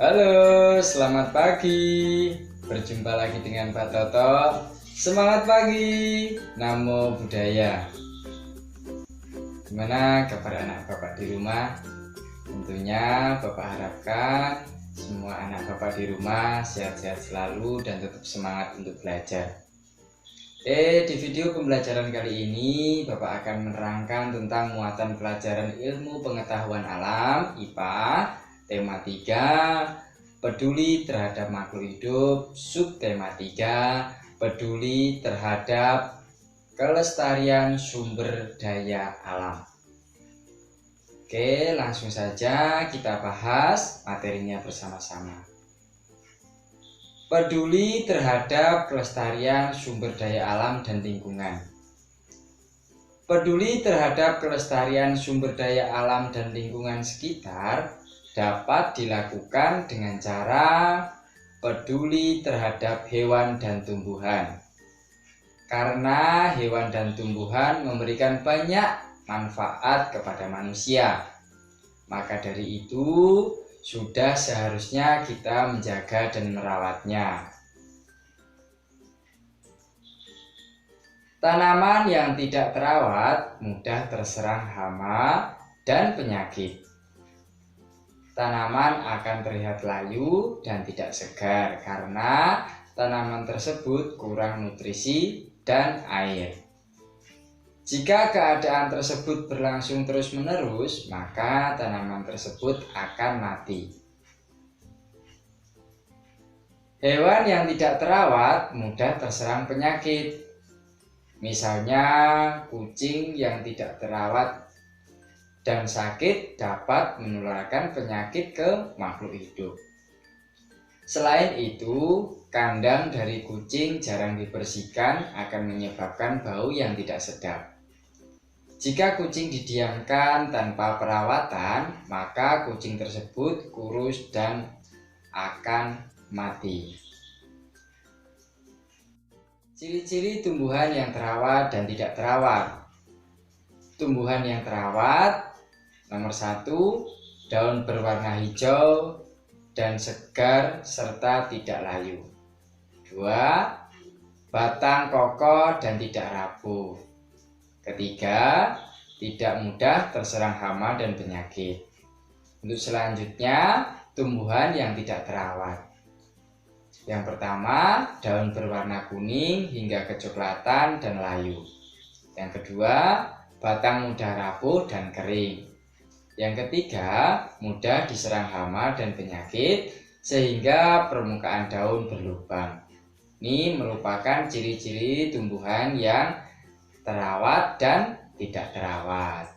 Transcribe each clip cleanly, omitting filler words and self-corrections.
Halo, selamat pagi. Berjumpa lagi dengan Pak Toto. Semangat pagi. Namo Buddhaya. Gimana kabar anak Bapak di rumah? Tentunya Bapak harapkan semua anak Bapak di rumah sehat-sehat selalu dan tetap semangat untuk belajar. Di video pembelajaran kali ini Bapak akan menerangkan tentang muatan pelajaran ilmu pengetahuan alam IPA tema 3 peduli terhadap makhluk hidup, subtema 3 peduli terhadap kelestarian sumber daya alam. Oke, langsung saja kita bahas materinya bersama-sama. Peduli terhadap kelestarian sumber daya alam dan lingkungan. Peduli terhadap kelestarian sumber daya alam dan lingkungan sekitar dapat dilakukan dengan cara peduli terhadap hewan dan tumbuhan. Karena hewan dan tumbuhan memberikan banyak manfaat kepada manusia, maka dari itu sudah seharusnya kita menjaga dan merawatnya. Tanaman yang tidak terawat mudah terserang hama dan penyakit. Tanaman akan terlihat layu dan tidak segar karena tanaman tersebut kurang nutrisi dan air. Jika keadaan tersebut berlangsung terus-menerus, maka tanaman tersebut akan mati. Hewan yang tidak terawat mudah terserang penyakit. Misalnya, kucing yang tidak terawat dan sakit dapat menularkan penyakit ke makhluk hidup. Selain itu, kandang dari kucing jarang dibersihkan akan menyebabkan bau yang tidak sedap. Jika kucing didiamkan tanpa perawatan, maka kucing tersebut kurus dan akan mati. Ciri-ciri tumbuhan yang terawat dan tidak terawat. Tumbuhan yang terawat, nomor 1, daun berwarna hijau dan segar serta tidak layu. 2, batang kokoh dan tidak rapuh. 3, tidak mudah terserang hama dan penyakit. Untuk selanjutnya, tumbuhan yang tidak terawat. Yang pertama, daun berwarna kuning hingga kecoklatan dan layu. Yang kedua, batang mudah rapuh dan kering. Yang ketiga, mudah diserang hama dan penyakit sehingga permukaan daun berlubang. Ini merupakan ciri-ciri tumbuhan yang terawat dan tidak terawat.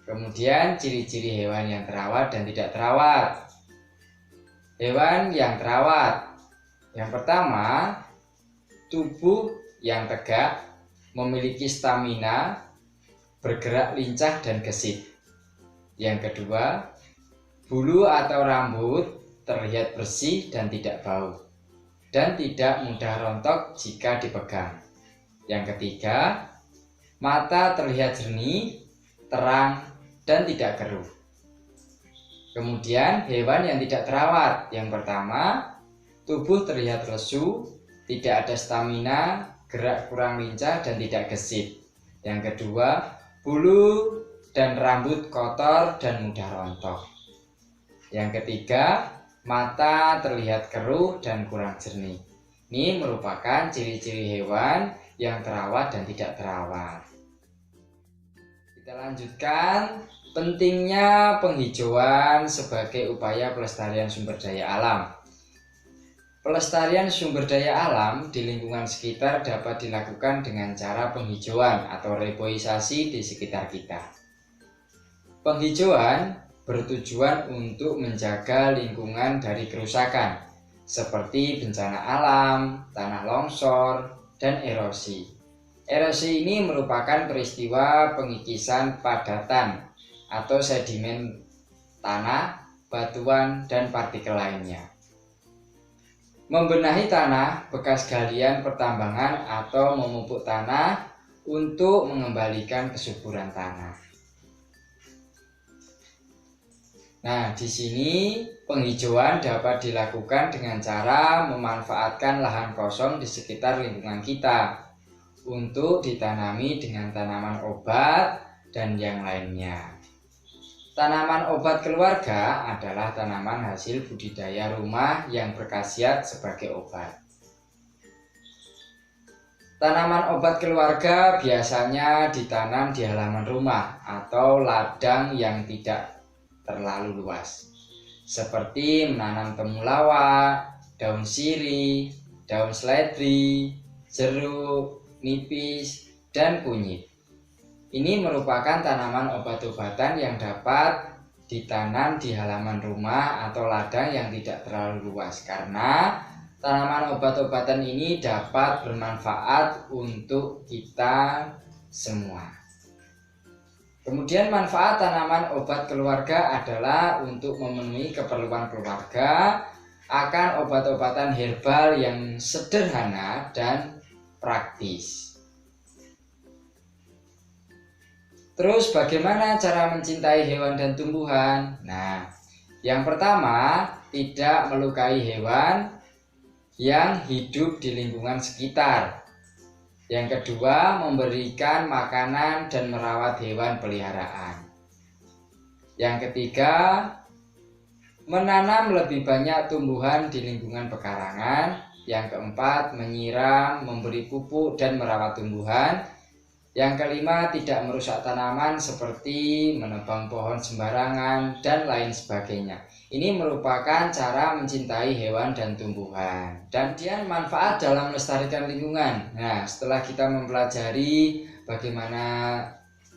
Kemudian ciri-ciri hewan yang terawat dan tidak terawat. Hewan yang terawat. Yang pertama, tubuh yang tegak, memiliki stamina, bergerak lincah dan gesit. Yang kedua, bulu atau rambut terlihat bersih dan tidak bau, dan tidak mudah rontok jika dipegang. Yang ketiga, mata terlihat jernih, terang, dan tidak keruh. Kemudian hewan yang tidak terawat. Yang pertama, tubuh terlihat lesu, tidak ada stamina, gerak kurang lincah dan tidak gesit. Yang kedua, bulu dan rambut kotor dan mudah rontok. Yang ketiga, mata terlihat keruh dan kurang jernih. Ini merupakan ciri-ciri hewan yang terawat dan tidak terawat. Kita lanjutkan, pentingnya penghijauan sebagai upaya pelestarian sumber daya alam. Pelestarian sumber daya alam di lingkungan sekitar dapat dilakukan dengan cara penghijauan atau reboisasi di sekitar kita. Penghijauan bertujuan untuk menjaga lingkungan dari kerusakan seperti bencana alam, tanah longsor, dan erosi. Erosi ini merupakan peristiwa pengikisan padatan atau sedimen tanah, batuan, dan partikel lainnya. Membenahi tanah bekas galian pertambangan atau memupuk tanah untuk mengembalikan kesuburan tanah. Nah, di sini penghijauan dapat dilakukan dengan cara memanfaatkan lahan kosong di sekitar lingkungan kita untuk ditanami dengan tanaman obat dan yang lainnya. Tanaman obat keluarga adalah tanaman hasil budidaya rumah yang berkhasiat sebagai obat. Tanaman obat keluarga biasanya ditanam di halaman rumah atau ladang yang tidak terlalu luas, seperti menanam temulawak, daun sirih, daun seledri, jeruk, nipis, dan kunyit. Ini merupakan tanaman obat-obatan yang dapat ditanam di halaman rumah atau ladang yang tidak terlalu luas, karena tanaman obat-obatan ini dapat bermanfaat untuk kita semua. Kemudian manfaat tanaman obat keluarga adalah untuk memenuhi keperluan keluarga akan obat-obatan herbal yang sederhana dan praktis. Terus bagaimana cara mencintai hewan dan tumbuhan? Nah, yang pertama, tidak melukai hewan yang hidup di lingkungan sekitar. Yang kedua, memberikan makanan dan merawat hewan peliharaan. Yang ketiga, menanam lebih banyak tumbuhan di lingkungan pekarangan. Yang keempat, menyiram, memberi pupuk dan merawat tumbuhan. Yang kelima, tidak merusak tanaman seperti menebang pohon sembarangan dan lain sebagainya. Ini merupakan cara mencintai hewan dan tumbuhan. Dan kemudian manfaat dalam melestarikan lingkungan. Nah, setelah kita mempelajari bagaimana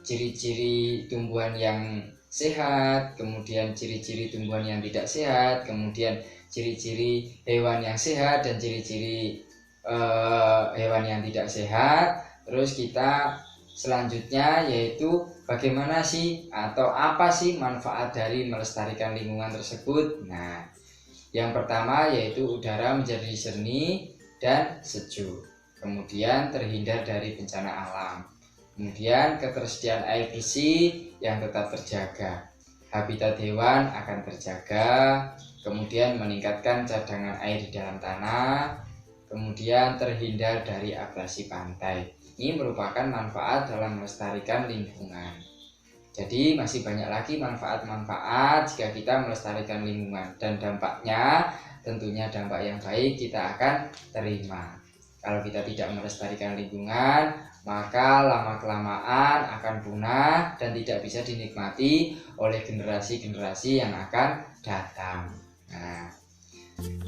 ciri-ciri tumbuhan yang sehat, kemudian ciri-ciri tumbuhan yang tidak sehat, kemudian ciri-ciri hewan yang sehat dan ciri-ciri hewan yang tidak sehat, terus kita selanjutnya yaitu bagaimana sih atau apa sih manfaat dari melestarikan lingkungan tersebut. Nah, yang pertama yaitu udara menjadi jernih dan sejuk, kemudian terhindar dari bencana alam, kemudian ketersediaan air bersih yang tetap terjaga, habitat hewan akan terjaga, kemudian meningkatkan cadangan air di dalam tanah, kemudian terhindar dari abrasi pantai. Ini merupakan manfaat dalam melestarikan lingkungan. Jadi masih banyak lagi manfaat-manfaat jika kita melestarikan lingkungan, dan dampaknya tentunya dampak yang baik kita akan terima. Kalau kita tidak melestarikan lingkungan, maka lama-kelamaan akan punah dan tidak bisa dinikmati oleh generasi-generasi yang akan datang. Nah,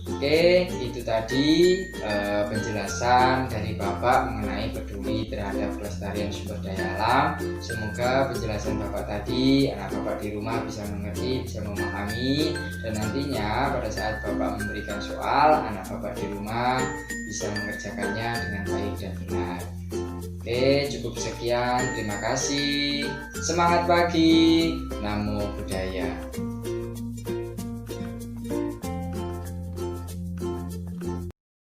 oke, itu tadi penjelasan dari Bapak mengenai peduli terhadap pelestarian sumber daya alam. Semoga penjelasan Bapak tadi anak Bapak di rumah bisa mengerti, bisa memahami, dan nantinya pada saat Bapak memberikan soal, anak Bapak di rumah bisa mengerjakannya dengan baik dan benar. Oke, cukup sekian. Terima kasih. Semangat pagi. Namo Buddhaya.